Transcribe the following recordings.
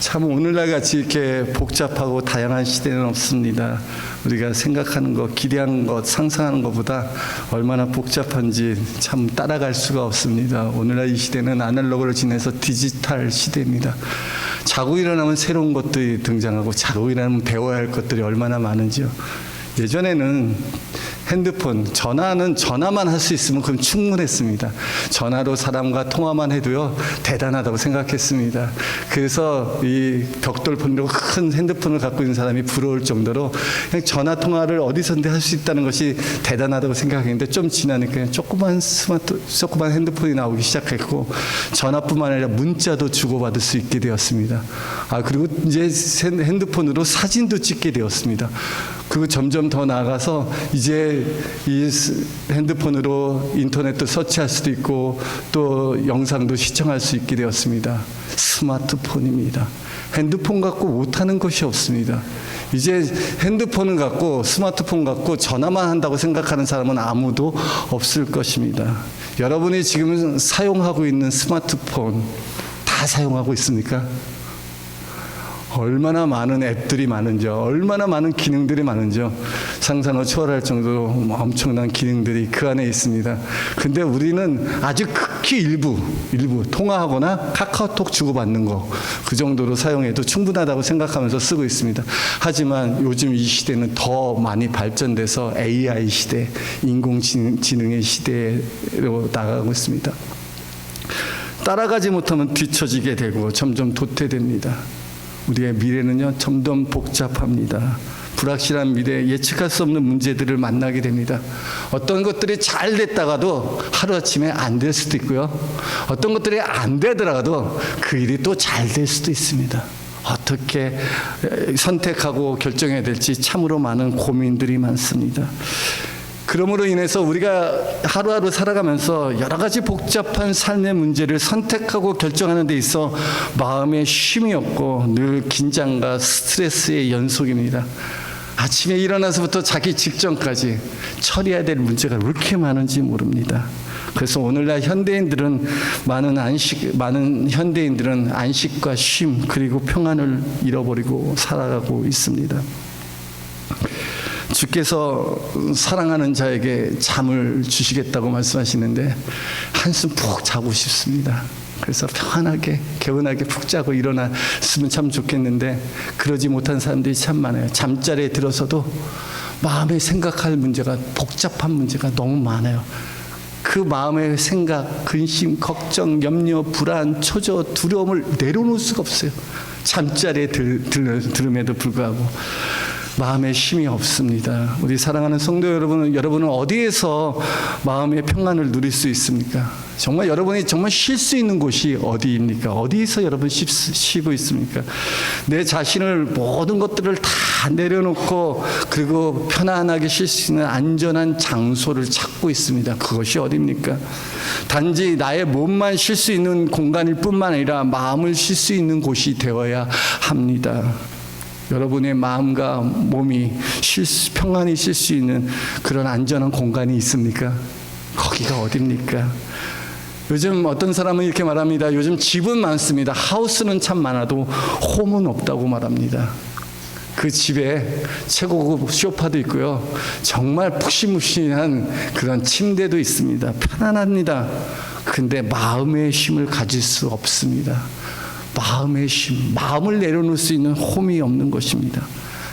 참 오늘날 같이 이렇게 복잡하고 다양한 시대는 없습니다. 우리가 생각하는 것, 기대하는 것, 상상하는 것보다 얼마나 복잡한지 참 따라갈 수가 없습니다. 오늘날 이 시대는 아날로그를 지나서 디지털 시대입니다. 자고 일어나면 새로운 것들이 등장하고 자고 일어나면 배워야 할 것들이 얼마나 많은지요. 예전에는 핸드폰, 전화만 할 수 있으면 그럼 충분했습니다. 전화로 사람과 통화만 해도요, 대단하다고 생각했습니다. 그래서 이 벽돌폰으로 큰 핸드폰을 갖고 있는 사람이 부러울 정도로 그냥 전화 통화를 어디서든지 할 수 있다는 것이 대단하다고 생각했는데 좀 지나니까 조그만 핸드폰이 나오기 시작했고 전화뿐만 아니라 문자도 주고받을 수 있게 되었습니다. 그리고 이제 핸드폰으로 사진도 찍게 되었습니다. 그리고 점점 더 나아가서 이제 이 핸드폰으로 인터넷도 서치할 수도 있고 또 영상도 시청할 수 있게 되었습니다. 스마트폰입니다. 핸드폰 갖고 못하는 것이 없습니다. 이제 핸드폰을 갖고 스마트폰 갖고 전화만 한다고 생각하는 사람은 아무도 없을 것입니다. 여러분이 지금 사용하고 있는 스마트폰 다 사용하고 있습니까? 얼마나 많은 앱들이 많은지요. 얼마나 많은 기능들이 많은지요. 상상을 초월할 정도로 엄청난 기능들이 그 안에 있습니다. 근데 우리는 아주 극히 일부 통화하거나 카카오톡 주고받는 거 그 정도로 사용해도 충분하다고 생각하면서 쓰고 있습니다. 하지만 요즘 이 시대는 더 많이 발전돼서 AI 시대, 인공지능의 시대로 나가고 있습니다. 따라가지 못하면 뒤처지게 되고 점점 도태됩니다. 우리의 미래는요, 점점 복잡합니다. 불확실한 미래, 예측할 수 없는 문제들을 만나게 됩니다. 어떤 것들이 잘 됐다가도 하루아침에 안 될 수도 있고요. 어떤 것들이 안 되더라도 그 일이 또 잘 될 수도 있습니다. 어떻게 선택하고 결정해야 될지 참으로 많은 고민들이 많습니다. 그러므로 인해서 우리가 하루하루 살아가면서 여러 가지 복잡한 삶의 문제를 선택하고 결정하는 데 있어 마음에 쉼이 없고 늘 긴장과 스트레스의 연속입니다. 아침에 일어나서부터 자기 직전까지 처리해야 될 문제가 왜 이렇게 많은지 모릅니다. 그래서 오늘날 많은 현대인들은 안식과 쉼 그리고 평안을 잃어버리고 살아가고 있습니다. 주께서 사랑하는 자에게 잠을 주시겠다고 말씀하시는데 한숨 푹 자고 싶습니다. 그래서 편안하게 개운하게 푹 자고 일어났으면 참 좋겠는데 그러지 못한 사람들이 참 많아요. 잠자리에 들어서도 마음에 생각할 문제가 복잡한 문제가 너무 많아요. 그 마음의 생각, 근심, 걱정, 염려, 불안, 초조, 두려움을 내려놓을 수가 없어요. 잠자리에 들음에도 불구하고 마음에 쉼이 없습니다. 우리 사랑하는 성도 여러분은 어디에서 마음의 평안을 누릴 수 있습니까? 정말 여러분이 정말 쉴 수 있는 곳이 어디입니까? 어디에서 여러분 쉬고 있습니까? 내 자신을 모든 것들을 다 내려놓고 그리고 편안하게 쉴 수 있는 안전한 장소를 찾고 있습니다. 그것이 어디입니까? 단지 나의 몸만 쉴 수 있는 공간일 뿐만 아니라 마음을 쉴 수 있는 곳이 되어야 합니다. 여러분의 마음과 몸이 평안히 쉴 수 있는 그런 안전한 공간이 있습니까? 거기가 어딥니까? 요즘 어떤 사람은 이렇게 말합니다. 요즘 집은 많습니다. 하우스는 참 많아도 홈은 없다고 말합니다. 그 집에 최고급 소파도 있고요. 정말 푹신푹신한 그런 침대도 있습니다. 편안합니다. 근데 마음의 쉼을 가질 수 없습니다. 마음의 쉼, 마음을 내려놓을 수 있는 홈이 없는 것입니다.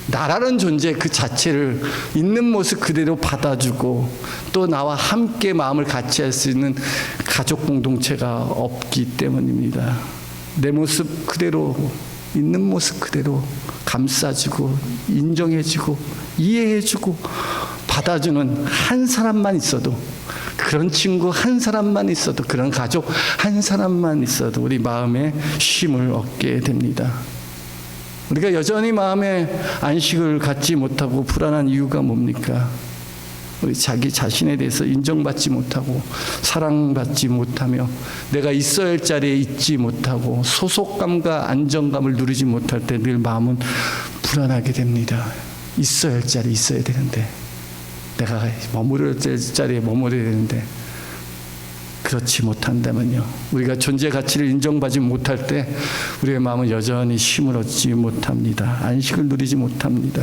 나라는 존재 그 자체를 있는 모습 그대로 받아주고 또 나와 함께 마음을 같이 할 수 있는 가족 공동체가 없기 때문입니다. 내 모습 그대로, 있는 모습 그대로 감싸주고 인정해주고 이해해주고 받아주는 한 사람만 있어도, 그런 친구 한 사람만 있어도, 그런 가족 한 사람만 있어도 우리 마음에 쉼을 얻게 됩니다. 우리가 여전히 마음에 안식을 갖지 못하고 불안한 이유가 뭡니까? 우리 자기 자신에 대해서 인정받지 못하고 사랑받지 못하며 내가 있어야 할 자리에 있지 못하고 소속감과 안정감을 누리지 못할 때 늘 마음은 불안하게 됩니다. 있어야 할 자리에 있어야 되는데, 내가 머무를 자리에 머무려야 되는데 그렇지 못한다면요, 우리가 존재 가치를 인정받지 못할 때 우리의 마음은 여전히 쉼을 얻지 못합니다. 안식을 누리지 못합니다.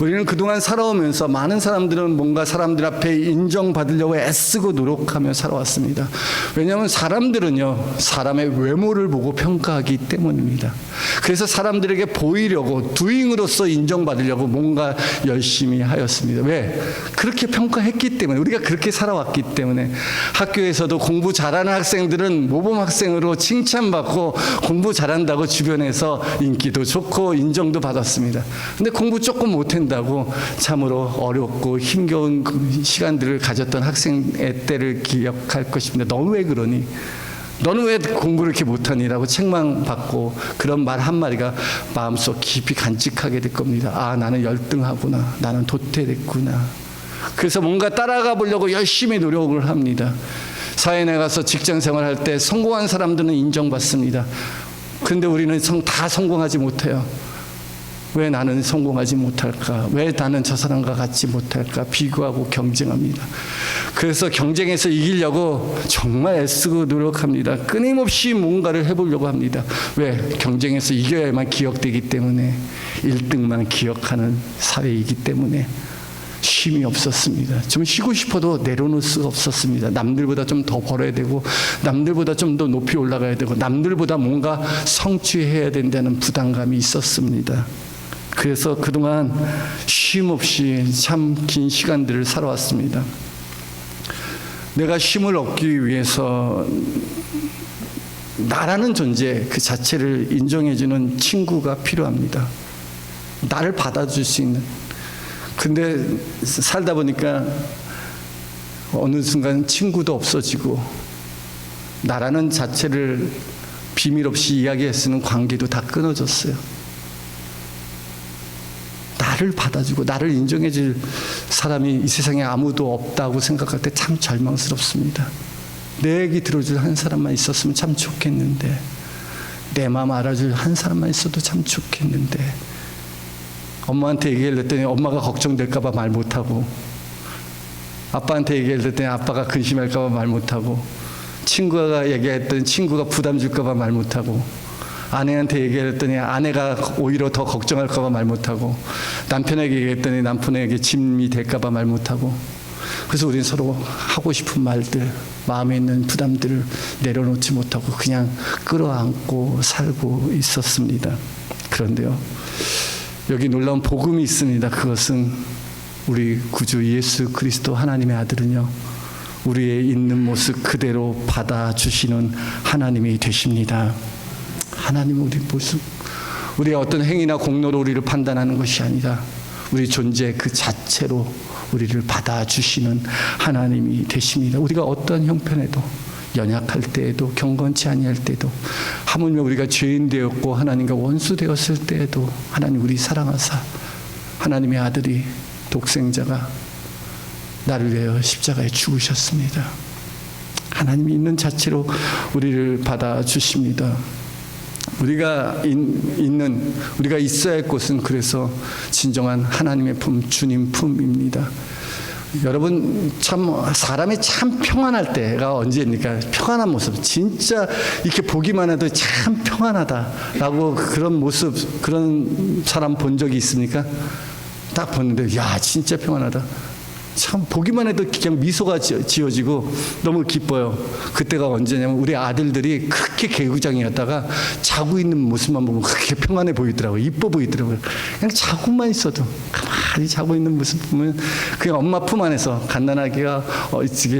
우리는 그동안 살아오면서 많은 사람들은 뭔가 사람들 앞에 인정받으려고 애쓰고 노력하며 살아왔습니다. 왜냐하면 사람들은요, 사람의 외모를 보고 평가하기 때문입니다. 그래서 사람들에게 보이려고, 두잉으로서 인정받으려고 뭔가 열심히 하였습니다. 왜? 그렇게 평가했기 때문에, 우리가 그렇게 살아왔기 때문에. 학교에서도 공부 잘하는 학생들은 모범 학생으로 칭찬받고 공부 잘한다고 주변에서 인기도 좋고 인정도 받았습니다. 근데 공부 조금 못한다고 참으로 어렵고 힘겨운 시간들을 가졌던 학생의 때를 기억할 것입니다. 너는 왜 그러니? 너는 왜 공부를 이렇게 못하니? 라고 책망받고 그런 말 한마디가 마음속 깊이 간직하게 될 겁니다. 아, 나는 열등하구나. 나는 도태됐구나. 그래서 뭔가 따라가 보려고 열심히 노력을 합니다. 사회에 나가서 직장 생활할 때 성공한 사람들은 인정받습니다. 그런데 우리는 다 성공하지 못해요. 왜 나는 성공하지 못할까? 왜 나는 저 사람과 같지 못할까? 비교하고 경쟁합니다. 그래서 경쟁에서 이기려고 정말 애쓰고 노력합니다. 끊임없이 뭔가를 해보려고 합니다. 왜? 경쟁에서 이겨야만 기억되기 때문에, 1등만 기억하는 사회이기 때문에 쉼이 없었습니다. 좀 쉬고 싶어도 내려놓을 수가 없었습니다. 남들보다 좀 더 벌어야 되고, 남들보다 좀 더 높이 올라가야 되고, 남들보다 뭔가 성취해야 된다는 부담감이 있었습니다. 그래서 그동안 쉼 없이 참 긴 시간들을 살아왔습니다. 내가 쉼을 얻기 위해서 나라는 존재 그 자체를 인정해주는 친구가 필요합니다. 나를 받아줄 수 있는. 근데 살다 보니까 어느 순간 친구도 없어지고, 나라는 자체를 비밀 없이 이야기할 수 있는 관계도 다 끊어졌어요. 나를 받아주고 나를 인정해줄 사람이 이 세상에 아무도 없다고 생각할 때 참 절망스럽습니다. 내 얘기 들어줄 한 사람만 있었으면 참 좋겠는데, 내 마음 알아줄 한 사람만 있어도 참 좋겠는데, 엄마한테 얘기를 했더니 엄마가 걱정될까 봐 말 못하고, 아빠한테 얘기를 했더니 아빠가 근심할까 봐 말 못하고, 친구가 얘기했더니 친구가 부담 줄까 봐 말 못하고, 아내한테 얘기했더니 아내가 오히려 더 걱정할까 봐 말 못하고, 남편에게 얘기했더니 남편에게 짐이 될까 봐 말 못하고, 그래서 우리는 서로 하고 싶은 말들, 마음에 있는 부담들을 내려놓지 못하고 그냥 끌어안고 살고 있었습니다. 그런데요, 여기 놀라운 복음이 있습니다. 그것은 우리 구주 예수 그리스도 하나님의 아들은요, 우리의 있는 모습 그대로 받아주시는 하나님이 되십니다. 하나님은 우리 모습, 우리의 어떤 행위나 공로로 우리를 판단하는 것이 아니라 우리 존재 그 자체로 우리를 받아주시는 하나님이 되십니다. 우리가 어떤 형편에도, 연약할 때에도, 경건치 아니할 때도, 하물며 우리가 죄인 되었고 하나님과 원수 되었을 때에도 하나님 우리 사랑하사 하나님의 아들이, 독생자가 나를 위하여 십자가에 죽으셨습니다. 하나님이 있는 자체로 우리를 받아주십니다. 우리가 우리가 있어야 할 곳은 그래서 진정한 하나님의 품, 주님 품입니다. 여러분, 참 사람이 참 평안할 때가 언제입니까? 평안한 모습, 진짜 이렇게 보기만 해도 참 평안하다라고 그런 모습, 그런 사람 본 적이 있습니까? 딱 봤는데 야, 진짜 평안하다. 참 보기만 해도 그냥 미소가 지어지고 너무 기뻐요. 그때가 언제냐면 우리 아들들이 그렇게 개구장이었다가 자고 있는 모습만 보면 그렇게 평안해 보이더라고요. 이뻐 보이더라고요. 그냥 자고만 있어도, 가만히 자고 있는 모습 보면 그냥 엄마 품 안에서 갓난아기가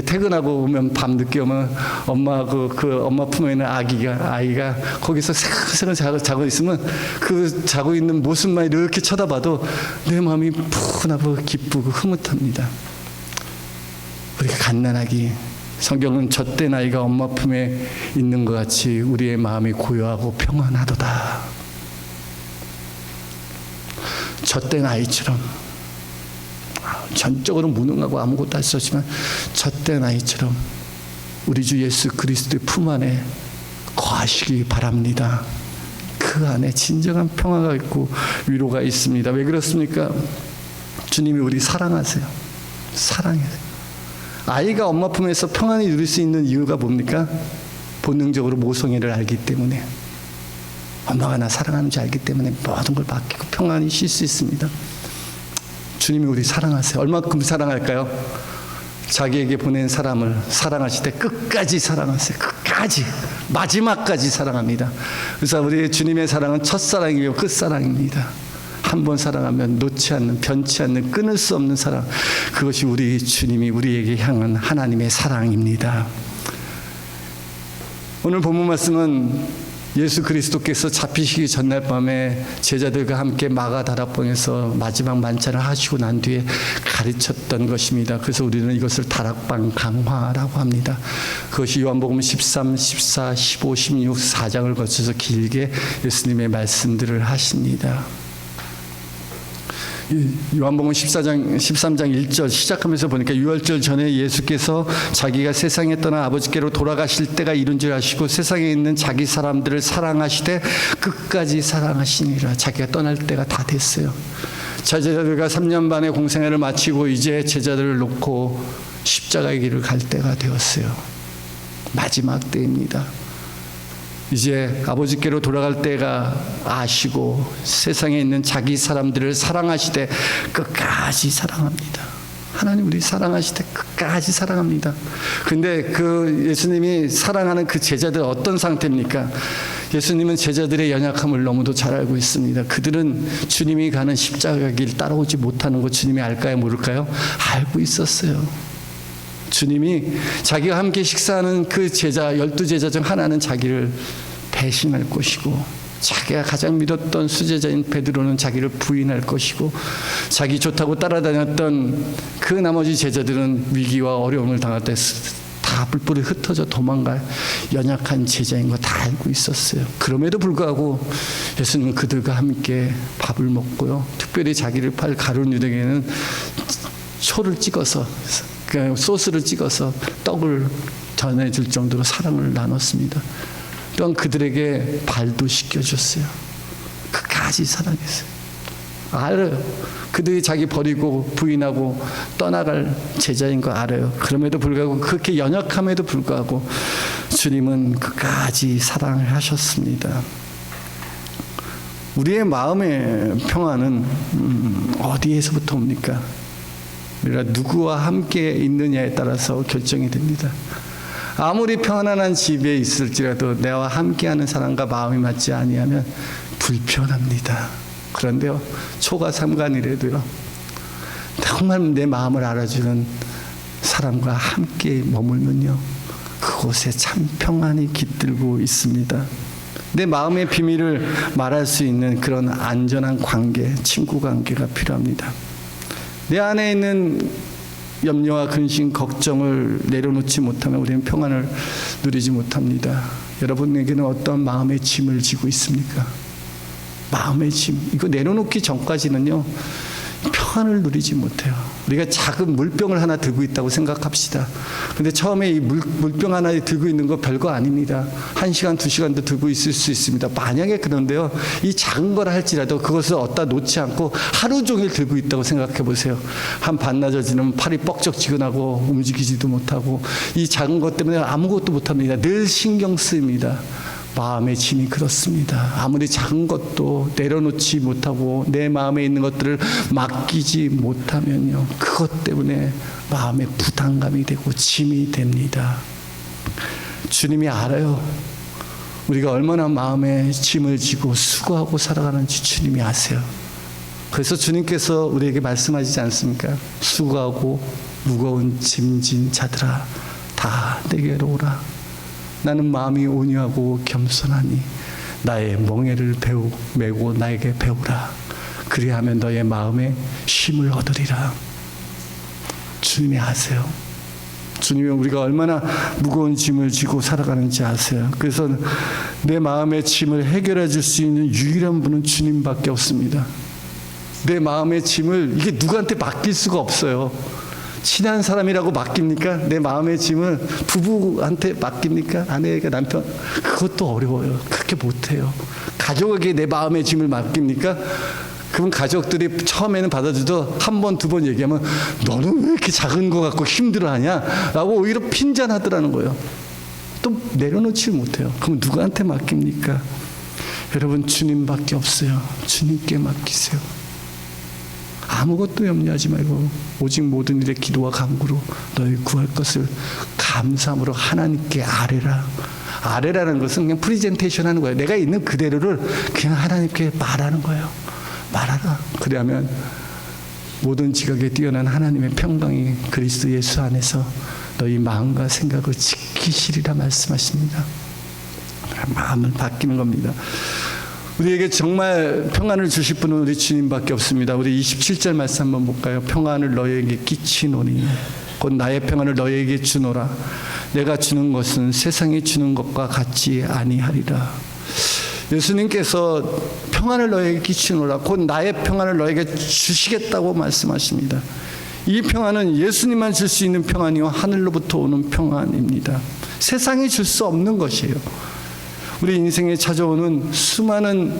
퇴근하고 오면 밤 늦게 오면 엄마 그 엄마 품에 있는 아이가 거기서 새근새근 자고 있으면 그 자고 있는 모습만 이렇게 쳐다봐도 내 마음이 푸근하고 기쁘고 흐뭇합니다. 우리가 갓난아기, 성경은 젖된 아이가 엄마 품에 있는 것 같이 우리의 마음이 고요하고 평안하도다. 젖된 아이처럼, 전적으로 무능하고 아무것도 할 수 없지만 젖된 아이처럼 우리 주 예수 그리스도의 품 안에 거하시기 바랍니다. 그 안에 진정한 평화가 있고 위로가 있습니다. 왜 그렇습니까? 주님이 우리 사랑하세요. 사랑해요. 아이가 엄마 품에서 평안히 누릴 수 있는 이유가 뭡니까? 본능적으로 모성애를 알기 때문에, 엄마가 나 사랑하는 줄 알기 때문에 모든 걸 맡기고 평안히 쉴 수 있습니다. 주님이 우리 사랑하세요. 얼마큼 사랑할까요? 자기에게 보낸 사람을 사랑하실 때 끝까지 사랑하세요. 끝까지, 마지막까지 사랑합니다. 그래서 우리 주님의 사랑은 첫사랑이요 끝사랑입니다. 한 번 사랑하면 놓지 않는, 변치 않는, 끊을 수 없는 사랑, 그것이 우리 주님이 우리에게 향한 하나님의 사랑입니다. 오늘 본문 말씀은 예수 그리스도께서 잡히시기 전날 밤에 제자들과 함께 마가다락방에서 마지막 만찬을 하시고 난 뒤에 가르쳤던 것입니다. 그래서 우리는 이것을 다락방 강화라고 합니다. 그것이 요한복음 13, 14, 15, 16, 4장을 거쳐서 길게 예수님의 말씀들을 하십니다. 요한복음 13장 1절 시작하면서 보니까 유월절 전에 예수께서 자기가 세상에 떠나 아버지께로 돌아가실 때가 이른 줄 아시고 세상에 있는 자기 사람들을 사랑하시되 끝까지 사랑하시니라. 자기가 떠날 때가 다 됐어요. 제자들과 3년 반의 공생애를 마치고 이제 제자들을 놓고 십자가의 길을 갈 때가 되었어요. 마지막 때입니다. 이제 아버지께로 돌아갈 때가 아시고 세상에 있는 자기 사람들을 사랑하시되 끝까지 사랑합니다. 하나님 우리 사랑하시되 끝까지 사랑합니다. 근데 그 예수님이 사랑하는 그 제자들 어떤 상태입니까? 예수님은 제자들의 연약함을 너무도 잘 알고 있습니다. 그들은 주님이 가는 십자가 길 따라오지 못하는 거 주님이 알까요 모를까요? 알고 있었어요. 주님이 자기가 함께 식사하는 그 제자 12제자 중 하나는 자기를 배신할 것이고, 자기가 가장 믿었던 수제자인 베드로는 자기를 부인할 것이고, 자기 좋다고 따라다녔던 그 나머지 제자들은 위기와 어려움을 당할 때 다 뿔뿔이 흩어져 도망갈 연약한 제자인 거 다 알고 있었어요. 그럼에도 불구하고 예수님은 그들과 함께 밥을 먹고요, 특별히 자기를 팔 가룟 유대에게는 초를 찍어서, 소스를 찍어서 떡을 전해줄 정도로 사랑을 나눴습니다. 또한 그들에게 발도 씻겨줬어요. 끝까지 사랑했어요. 알아요. 그들이 자기 버리고 부인하고 떠나갈 제자인 거 알아요. 그럼에도 불구하고, 그렇게 연약함에도 불구하고 주님은 끝까지 사랑을 하셨습니다. 우리의 마음의 평안은 어디에서부터 옵니까? 우리가 누구와 함께 있느냐에 따라서 결정이 됩니다. 아무리 평안한 집에 있을지라도 내와 함께하는 사람과 마음이 맞지 아니하면 불편합니다. 그런데요, 초가 삼간이라도요, 정말 내 마음을 알아주는 사람과 함께 머물면요, 그곳에 참 평안이 깃들고 있습니다. 내 마음의 비밀을 말할 수 있는 그런 안전한 관계, 친구 관계가 필요합니다. 내 안에 있는 염려와 근심, 걱정을 내려놓지 못하면 우리는 평안을 누리지 못합니다. 여러분에게는 어떤 마음의 짐을 지고 있습니까? 마음의 짐, 이거 내려놓기 전까지는요, 평안을 누리지 못해요. 우리가 작은 물병을 하나 들고 있다고 생각합시다. 근데 처음에 이 물병 하나 들고 있는 거 별거 아닙니다. 1시간, 2시간도 들고 있을 수 있습니다. 만약에 그런데요, 이 작은 거라 할지라도 그것을 어디다 놓지 않고 하루 종일 들고 있다고 생각해 보세요. 한 반나절 지나면 팔이 뻑적지근하고 움직이지도 못하고 이 작은 것 때문에 아무것도 못합니다. 늘 신경 쓰입니다. 마음의 짐이 그렇습니다. 아무리 작은 것도 내려놓지 못하고 내 마음에 있는 것들을 맡기지 못하면요, 그것 때문에 마음에 부담감이 되고 짐이 됩니다. 주님이 알아요. 우리가 얼마나 마음에 짐을 지고 수고하고 살아가는지 주님이 아세요. 그래서 주님께서 우리에게 말씀하시지 않습니까? 수고하고 무거운 짐진 자들아, 다 내게로 오라. 나는 마음이 온유하고 겸손하니 나의 멍에를 메고 나에게 배우라. 그리하면 너의 마음에 쉼을 얻으리라. 주님이 아세요. 주님이 우리가 얼마나 무거운 짐을 지고 살아가는지 아세요. 그래서 내 마음의 짐을 해결해 줄 수 있는 유일한 분은 주님밖에 없습니다. 내 마음의 짐을 이게 누구한테 맡길 수가 없어요. 친한 사람이라고 맡깁니까? 내 마음의 짐을 부부한테 맡깁니까? 아내에게, 남편? 그것도 어려워요. 그렇게 못해요. 가족에게 내 마음의 짐을 맡깁니까? 그럼 가족들이 처음에는 받아주도 한 번, 두 번 얘기하면 너는 왜 이렇게 작은 거 갖고 힘들어하냐? 라고 오히려 핀잔하더라는 거예요. 또 내려놓지 못해요. 그럼 누구한테 맡깁니까? 여러분, 주님밖에 없어요. 주님께 맡기세요. 아무것도 염려하지 말고 오직 모든 일에 기도와 간구로 너희 구할 것을 감사함으로 하나님께 아뢰라. 아뢰라는 것은 그냥 프리젠테이션 하는 거예요. 내가 있는 그대로를 그냥 하나님께 말하는 거예요. 말하라. 그러면 모든 지각에 뛰어난 하나님의 평강이 그리스도 예수 안에서 너희 마음과 생각을 지키시리라 말씀하십니다. 마음을 바뀌는 겁니다. 우리에게 정말 평안을 주실 분은 우리 주님밖에 없습니다. 우리 27절 말씀 한번 볼까요? 평안을 너희에게 끼치노니 곧 나의 평안을 너희에게 주노라. 내가 주는 것은 세상이 주는 것과 같지 아니하리라. 예수님께서 평안을 너희에게 끼치노라. 곧 나의 평안을 너희에게 주시겠다고 말씀하십니다. 이 평안은 예수님만 줄 수 있는 평안이요 하늘로부터 오는 평안입니다. 세상이 줄 수 없는 것이에요. 우리 인생에 찾아오는 수많은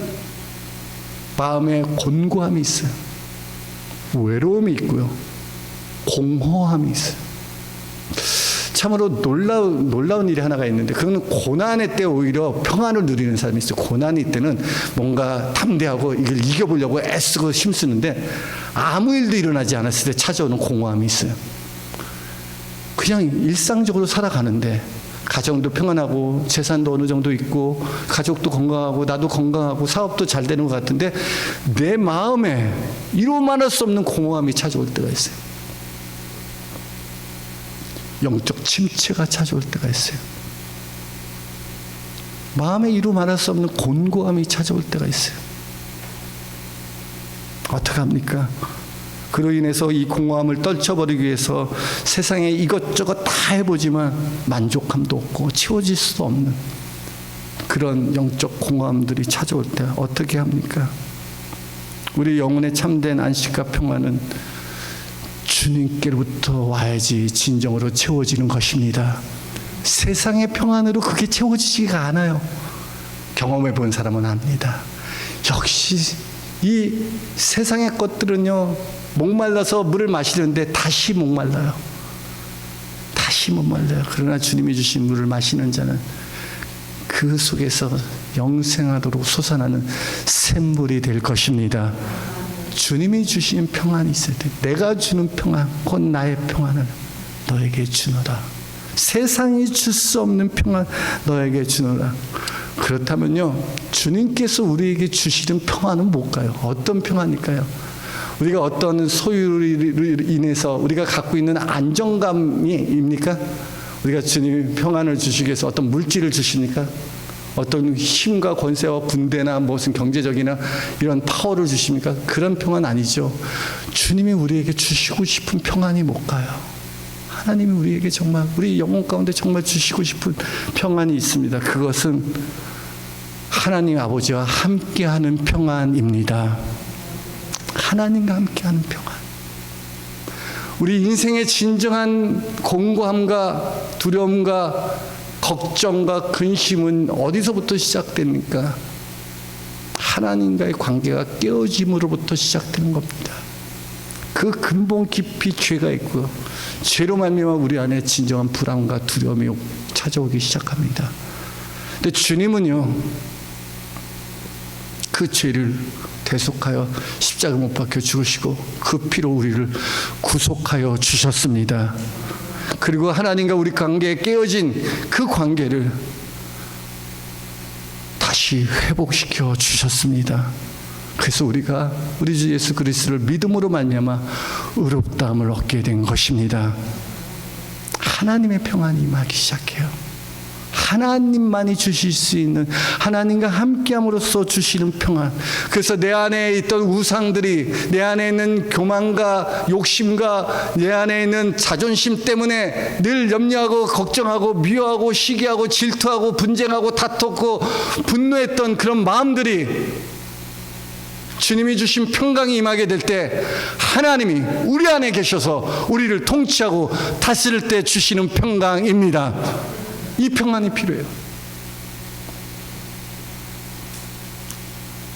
마음의 곤고함이 있어요. 외로움이 있고요. 공허함이 있어요. 참으로 놀라운 일이 하나가 있는데 그건 고난의 때 오히려 평안을 누리는 사람이 있어요. 고난의 때는 뭔가 담대하고 이걸 이겨보려고 애쓰고 힘쓰는데 아무 일도 일어나지 않았을 때 찾아오는 공허함이 있어요. 그냥 일상적으로 살아가는데 가정도 평안하고 재산도 어느 정도 있고 가족도 건강하고 나도 건강하고 사업도 잘 되는 것 같은데 내 마음에 이루 말할 수 없는 공허함이 찾아올 때가 있어요. 영적 침체가 찾아올 때가 있어요. 마음에 이루 말할 수 없는 곤고함이 찾아올 때가 있어요. 어떻게 합니까? 그로 인해서 이 공허함을 떨쳐버리기 위해서 세상에 이것저것 다 해보지만 만족함도 없고 채워질 수도 없는 그런 영적 공허함들이 찾아올 때 어떻게 합니까? 우리 영혼의 참된 안식과 평안은 주님께로부터 와야지 진정으로 채워지는 것입니다. 세상의 평안으로 그게 채워지지가 않아요. 경험해 본 사람은 압니다. 역시 이 세상의 것들은요, 목말라서 물을 마시는데 다시 목말라요. 다시 목말라요. 그러나 주님이 주신 물을 마시는 자는 그 속에서 영생하도록 솟아나는 샘물이 될 것입니다. 주님이 주신 평안이 있어야 돼. 내가 주는 평안, 곧 나의 평안을 너에게 주노라. 세상이 줄 수 없는 평안 너에게 주노라. 그렇다면요, 주님께서 우리에게 주시는 평안은 뭘까요? 어떤 평안일까요? 우리가 어떤 소유로 인해서 우리가 갖고 있는 안정감입니까? 우리가 주님이 평안을 주시기 위해서 어떤 물질을 주십니까? 어떤 힘과 권세와 군대나 무슨 경제적이나 이런 파워를 주십니까? 그런 평안 아니죠. 주님이 우리에게 주시고 싶은 평안이 뭘까요? 하나님이 우리에게 정말 우리 영혼 가운데 정말 주시고 싶은 평안이 있습니다. 그것은 하나님 아버지와 함께하는 평안입니다. 하나님과 함께하는 평안. 우리 인생의 진정한 공고함과 두려움과 걱정과 근심은 어디서부터 시작됩니까? 하나님과의 관계가 깨어짐으로부터 시작되는 겁니다. 그 근본 깊이 죄가 있고요. 죄로 말미암아 우리 안에 진정한 불안과 두려움이 찾아오기 시작합니다. 근데 주님은요, 그 죄를 대속하여 십자가 못 박혀 죽으시고 그 피로 우리를 구속하여 주셨습니다. 그리고 하나님과 우리 관계에 깨어진 그 관계를 다시 회복시켜 주셨습니다. 그래서 우리가 우리 주 예수 그리스도를 믿음으로 말미암아 의롭다함을 얻게 된 것입니다. 하나님의 평안이 임하기 시작해요. 하나님만이 주실 수 있는, 하나님과 함께함으로써 주시는 평안. 그래서 내 안에 있던 우상들이, 내 안에 있는 교만과 욕심과 내 안에 있는 자존심 때문에 늘 염려하고 걱정하고 미워하고 시기하고 질투하고 분쟁하고 다퉜고 분노했던 그런 마음들이 주님이 주신 평강이 임하게 될 때 하나님이 우리 안에 계셔서 우리를 통치하고 다스릴 때 주시는 평강입니다. 이 평안이 필요해요.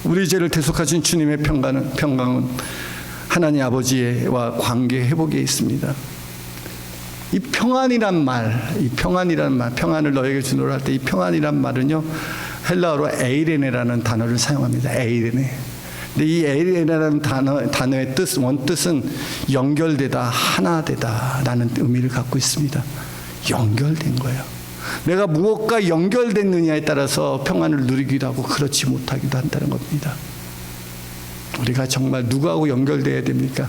우리 죄를 대속하신 주님의 평강은 하나님 아버지와 관계 회복에 있습니다. 이 평안이란 말, 평안을 너에게 주노라 할 때 이 평안이란 말은요, 헬라어로 에이레네라는 단어를 사용합니다. 에이레네. 근데 이 에이레네라는 단어의 원뜻은 연결되다, 하나되다라는 의미를 갖고 있습니다. 연결된 거예요. 내가 무엇과 연결됐느냐에 따라서 평안을 누리기도 하고 그렇지 못하기도 한다는 겁니다. 우리가 정말 누구하고 연결돼야 됩니까?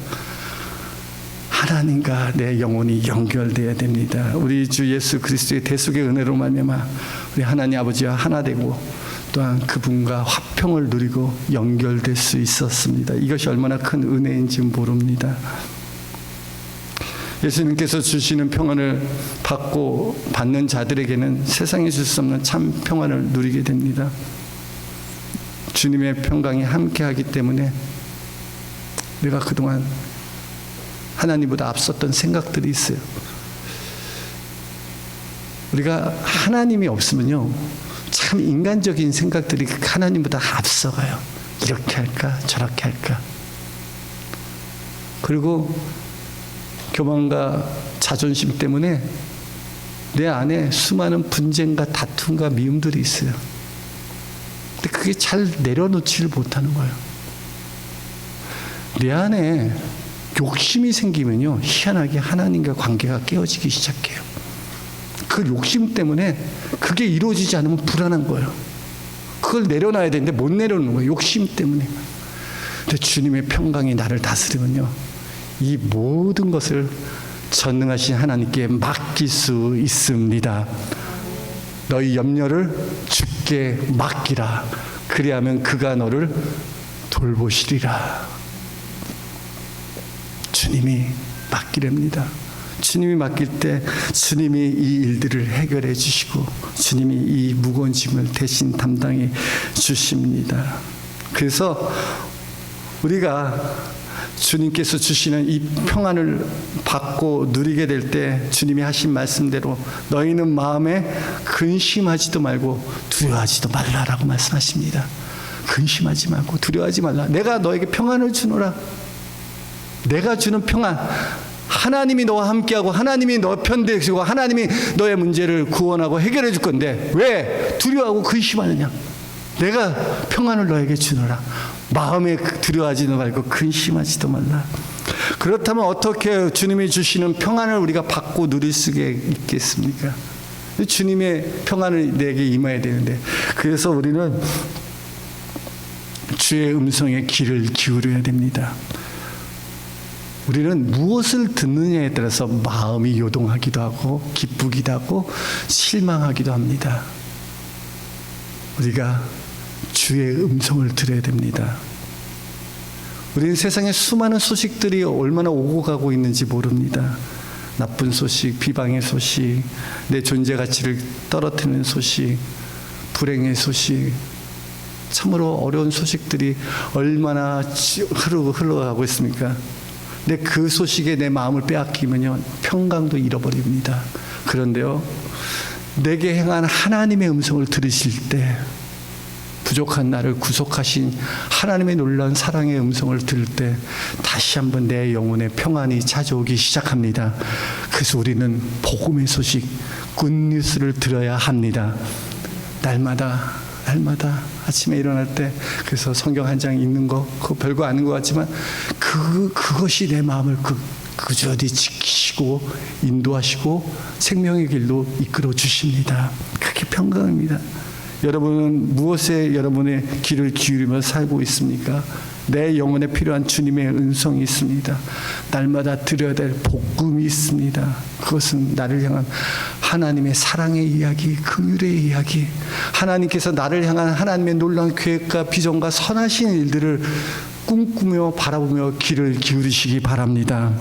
하나님과 내 영혼이 연결돼야 됩니다. 우리 주 예수 그리스도의 대속의 은혜로 말미암아 우리 하나님 아버지와 하나 되고 또한 그분과 화평을 누리고 연결될 수 있었습니다. 이것이 얼마나 큰 은혜인지 모릅니다. 예수님께서 주시는 평안을 받는 자들에게는 세상에 줄 수 없는 참 평안을 누리게 됩니다. 주님의 평강이 함께하기 때문에 내가 그동안 하나님보다 앞섰던 생각들이 있어요. 우리가 하나님이 없으면요, 참 인간적인 생각들이 하나님보다 앞서가요. 이렇게 할까 저렇게 할까. 그리고 교만과 자존심 때문에 내 안에 수많은 분쟁과 다툼과 미움들이 있어요. 근데 그게 잘 내려놓지를 못하는 거예요. 내 안에 욕심이 생기면요, 희한하게 하나님과 관계가 깨어지기 시작해요. 그 욕심 때문에 그게 이루어지지 않으면 불안한 거예요. 그걸 내려놔야 되는데 못 내려놓는 거예요. 욕심 때문에. 근데 주님의 평강이 나를 다스리면요, 이 모든 것을 전능하신 하나님께 맡길 수 있습니다. 너희 염려를 주께 맡기라. 그리하면 그가 너를 돌보시리라. 주님이 맡기랍니다. 주님이 맡길 때 주님이 이 일들을 해결해 주시고 주님이 이 무거운 짐을 대신 담당해 주십니다. 그래서 우리가 주님께서 주시는 이 평안을 받고 누리게 될 때 주님이 하신 말씀대로 너희는 마음에 근심하지도 말고 두려워하지도 말라라고 말씀하십니다. 근심하지 말고 두려워하지 말라. 내가 너에게 평안을 주노라. 내가 주는 평안, 하나님이 너와 함께하고 하나님이 너 편 되시고 하나님이 너의 문제를 구원하고 해결해 줄 건데 왜 두려워하고 근심하느냐. 내가 평안을 너에게 주노라. 마음에 두려워하지도 말고 근심하지도 말라. 그렇다면 어떻게 주님이 주시는 평안을 우리가 받고 누릴 수 있겠습니까? 주님의 평안을 내게 임해야 되는데, 그래서 우리는 주의 음성에 귀를 기울여야 됩니다. 우리는 무엇을 듣느냐에 따라서 마음이 요동하기도 하고 기쁘기도 하고 실망하기도 합니다. 우리가 주의 음성을 들어야 됩니다. 우리는 세상에 수많은 소식들이 얼마나 오고 가고 있는지 모릅니다. 나쁜 소식, 비방의 소식, 내 존재 가치를 떨어뜨리는 소식, 불행의 소식, 참으로 어려운 소식들이 얼마나 흘러가고 있습니까? 근데 그 소식에 내 마음을 빼앗기면요, 평강도 잃어버립니다. 그런데요, 내게 행한 하나님의 음성을 들으실 때 부족한 나를 구속하신 하나님의 놀라운 사랑의 음성을 들을 때 다시 한번 내 영혼에 평안이 찾아오기 시작합니다. 그래서 우리는 복음의 소식, 굿뉴스를 들어야 합니다. 날마다 아침에 일어날 때, 그래서 성경 한 장 읽는 거, 그거 별거 아닌 것 같지만 그것이 내 마음을 꾸준히 지키시고 인도하시고 생명의 길로 이끌어 주십니다. 그게 평강입니다. 여러분은 무엇에 여러분의 귀를 기울이며 살고 있습니까? 내 영혼에 필요한 주님의 음성이 있습니다. 날마다 들어야 될 복음이 있습니다. 그것은 나를 향한 하나님의 사랑의 이야기, 긍휼의 이야기, 하나님께서 나를 향한 하나님의 놀라운 계획과 비전과 선하신 일들을 꿈꾸며 바라보며 귀를 기울이시기 바랍니다.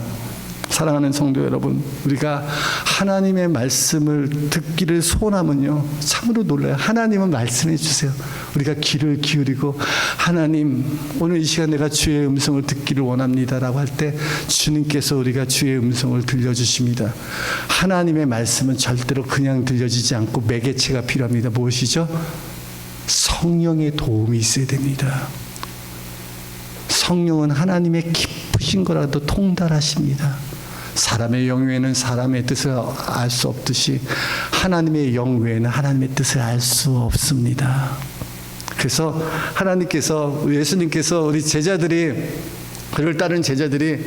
사랑하는 성도 여러분, 우리가 하나님의 말씀을 듣기를 소원하면요, 참으로 놀라요. 하나님은 말씀해 주세요. 우리가 귀를 기울이고 하나님, 오늘 이 시간 내가 주의 음성을 듣기를 원합니다라고 할 때 주님께서 우리가 주의 음성을 들려주십니다. 하나님의 말씀은 절대로 그냥 들려지지 않고 매개체가 필요합니다. 무엇이죠? 성령의 도움이 있어야 됩니다. 성령은 하나님의 깊으신 거라도 통달하십니다. 사람의 영 외에는 사람의 뜻을 알 수 없듯이 하나님의 영 외에는 하나님의 뜻을 알 수 없습니다. 그래서 하나님께서, 예수님께서 우리 제자들이, 그를 따른 제자들이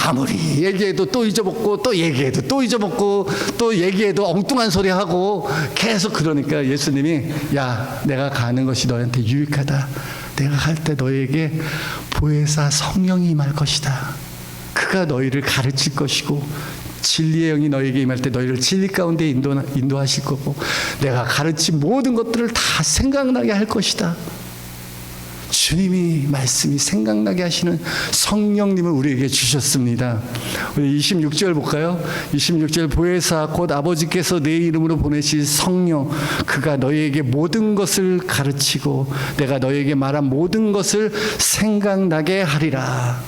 아무리 얘기해도 또 잊어먹고 또 얘기해도 또 잊어먹고 또 얘기해도 엉뚱한 소리 하고 계속 그러니까 예수님이, 야, 내가 가는 것이 너한테 유익하다. 내가 갈 때 너에게 보혜사 성령이 임할 것이다. 그가 너희를 가르칠 것이고 진리의 영이 너에게 임할 때 너희를 진리 가운데 인도하실 거고 내가 가르친 모든 것들을 다 생각나게 할 것이다. 주님이 말씀이 생각나게 하시는 성령님을 우리에게 주셨습니다. 우리 26절 볼까요? 26절, 보혜사 곧 아버지께서 내 이름으로 보내실 성령, 그가 너희에게 모든 것을 가르치고 내가 너희에게 말한 모든 것을 생각나게 하리라.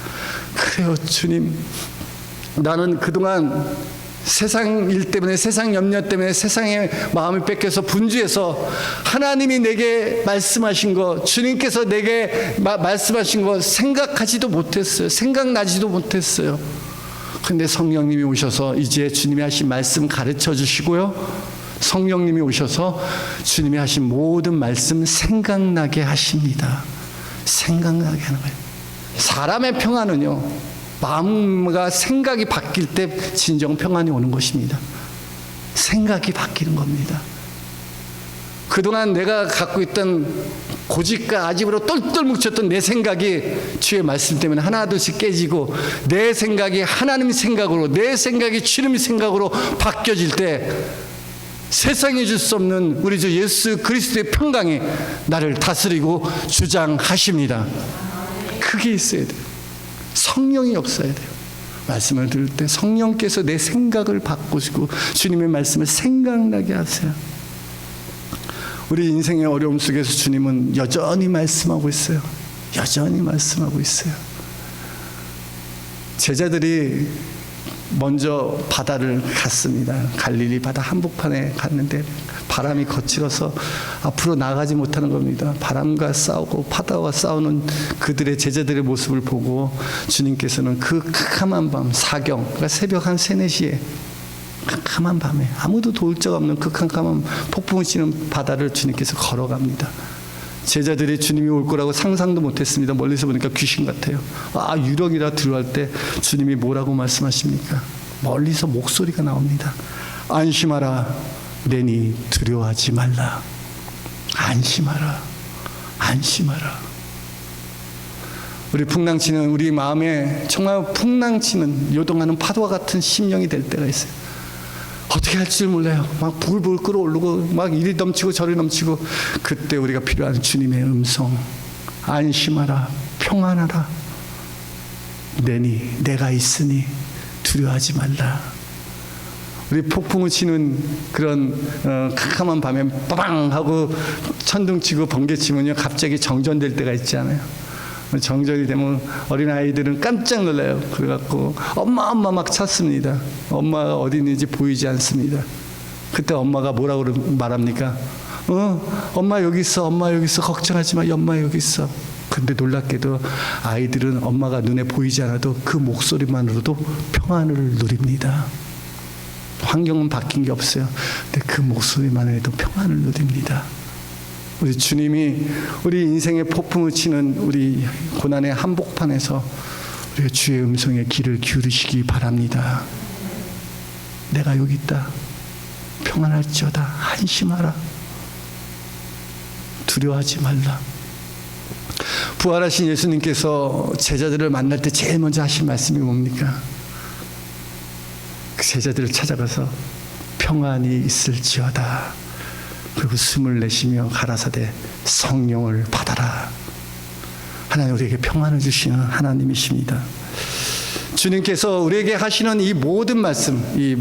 그래요, 주님. 나는 그동안 세상 일 때문에, 세상 염려 때문에 세상의 마음을 뺏겨서 분주해서 하나님이 내게 말씀하신 것, 주님께서 내게 말씀하신 것 생각하지도 못했어요. 생각나지도 못했어요. 근데 성령님이 오셔서 이제 주님이 하신 말씀 가르쳐 주시고요, 성령님이 오셔서 주님이 하신 모든 말씀 생각나게 하십니다. 생각나게 하는 거예요. 사람의 평안은요, 마음과 생각이 바뀔 때 진정 평안이 오는 것입니다. 생각이 바뀌는 겁니다. 그동안 내가 갖고 있던 고집과 아집으로 똘똘 뭉쳤던 내 생각이 주의 말씀 때문에 하나둘씩 깨지고 내 생각이 하나님 생각으로, 내 생각이 주님 생각으로 바뀌어질 때 세상에 줄 수 없는 우리 주 예수 그리스도의 평강이 나를 다스리고 주장하십니다. 그게 있어야 돼요. 성령이 역사해야 돼요. 말씀을 들을 때 성령께서 내 생각을 바꾸시고 주님의 말씀을 생각나게 하세요. 우리 인생의 어려움 속에서 주님은 여전히 말씀하고 있어요. 여전히 말씀하고 있어요. 제자들이 먼저 바다를 갔습니다. 갈릴리 바다 한복판에 갔는데 바람이 거칠어서 앞으로 나가지 못하는 겁니다. 바람과 싸우고 파도와 싸우는 그들의 제자들의 모습을 보고 주님께서는 그 캄캄한 밤, 사경, 그러니까 새벽 한 3, 4시에 캄캄한 밤에 아무도 도울 적 없는 그 캄캄한 폭풍을 치는 바다를 주님께서 걸어갑니다. 제자들이 주님이 올 거라고 상상도 못했습니다. 멀리서 보니까 귀신 같아요. 유령이라 들어갈 때 주님이 뭐라고 말씀하십니까? 멀리서 목소리가 나옵니다. 안심하라, 내니 두려워하지 말라. 안심하라, 안심하라. 우리 풍랑치는, 우리 마음에 정말 풍랑치는 요동하는 파도와 같은 심령이 될 때가 있어요. 어떻게 할 줄 몰라요. 막 부글부글 끓어오르고 막 이리 넘치고 저리 넘치고, 그때 우리가 필요한 주님의 음성, 안심하라, 평안하라, 내니 내가 있으니 두려워하지 말라. 우리 폭풍을 치는 그런 캄캄한 밤에 빠방 하고 천둥 치고 번개 치면요, 갑자기 정전될 때가 있지 않아요? 정전이 되면 어린아이들은 깜짝 놀라요. 그래갖고 엄마 막 찾습니다. 엄마가 어디 있는지 보이지 않습니다. 그때 엄마가 뭐라고 말합니까? 엄마 여기 있어, 엄마 여기 있어, 걱정하지 마, 엄마 여기 있어. 근데 놀랍게도 아이들은 엄마가 눈에 보이지 않아도 그 목소리만으로도 평안을 누립니다. 환경은 바뀐 게 없어요. 근데 그 목소리만 해도 평안을 누립니다. 우리 주님이 우리 인생의 폭풍을 치는 우리 고난의 한복판에서 우리가 주의 음성에 귀를 기울이시기 바랍니다. 내가 여기 있다. 평안할지어다. 안심하라. 두려워하지 말라. 부활하신 예수님께서 제자들을 만날 때 제일 먼저 하신 말씀이 뭡니까? 그 제자들을 찾아가서 평안이 있을지어다. 그리고 숨을 내쉬며 가라사대 성령을 받아라. 하나님 우리에게 평안을 주시는 하나님이십니다. 주님께서 우리에게 하시는 이 모든 말씀, 이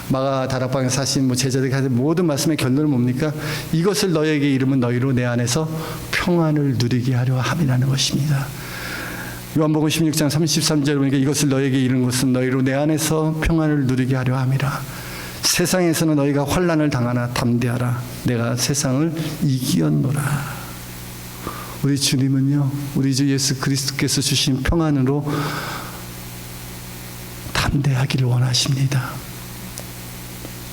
마가 다락방에 사신 제자들에게 하신 모든 말씀의 결론은 뭡니까? 이것을 너에게 이르면 너희로 내 안에서 평안을 누리게 하려 함이라는 것입니다. 요한복음 16장 33절 보니까 이것을 너에게 이르는 것은 너희로 내 안에서 평안을 누리게 하려 함이라. 세상에서는 너희가 환난을 당하나 담대하라. 내가 세상을 이기었노라. 우리 주님은요, 우리 주 예수 그리스도께서 주신 평안으로 담대하기를 원하십니다.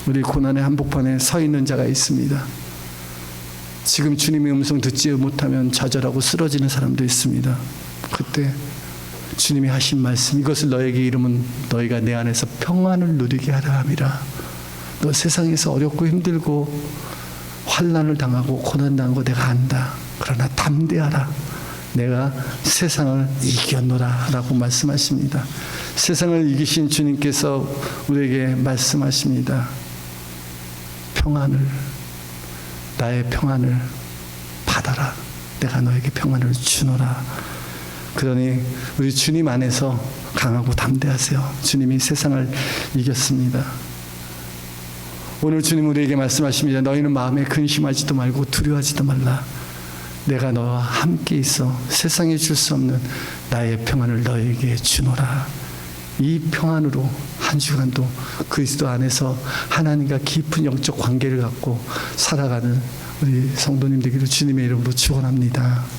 우리 고난의 한복판에 서 있는 자가 있습니다. 지금 주님의 음성 듣지 못하면 좌절하고 쓰러지는 사람도 있습니다. 그때 주님이 하신 말씀, 이것을 너에게 이르면 너희가 내 안에서 평안을 누리게 하라 함이라. 너 세상에서 어렵고 힘들고 환난을 당하고 고난당하고 내가 안다. 그러나 담대하라. 내가 세상을 이겼노라 라고 말씀하십니다. 세상을 이기신 주님께서 우리에게 말씀하십니다. 평안을, 나의 평안을 받아라. 내가 너에게 평안을 주노라. 그러니 우리 주님 안에서 강하고 담대하세요. 주님이 세상을 이겼습니다. 오늘 주님 우리에게 말씀하십니다. 너희는 마음에 근심하지도 말고 두려워하지도 말라. 내가 너와 함께 있어 세상에 줄 수 없는 나의 평안을 너에게 주노라. 이 평안으로 한 주간도 그리스도 안에서 하나님과 깊은 영적 관계를 갖고 살아가는 우리 성도님 되기를 주님의 이름으로 축원합니다.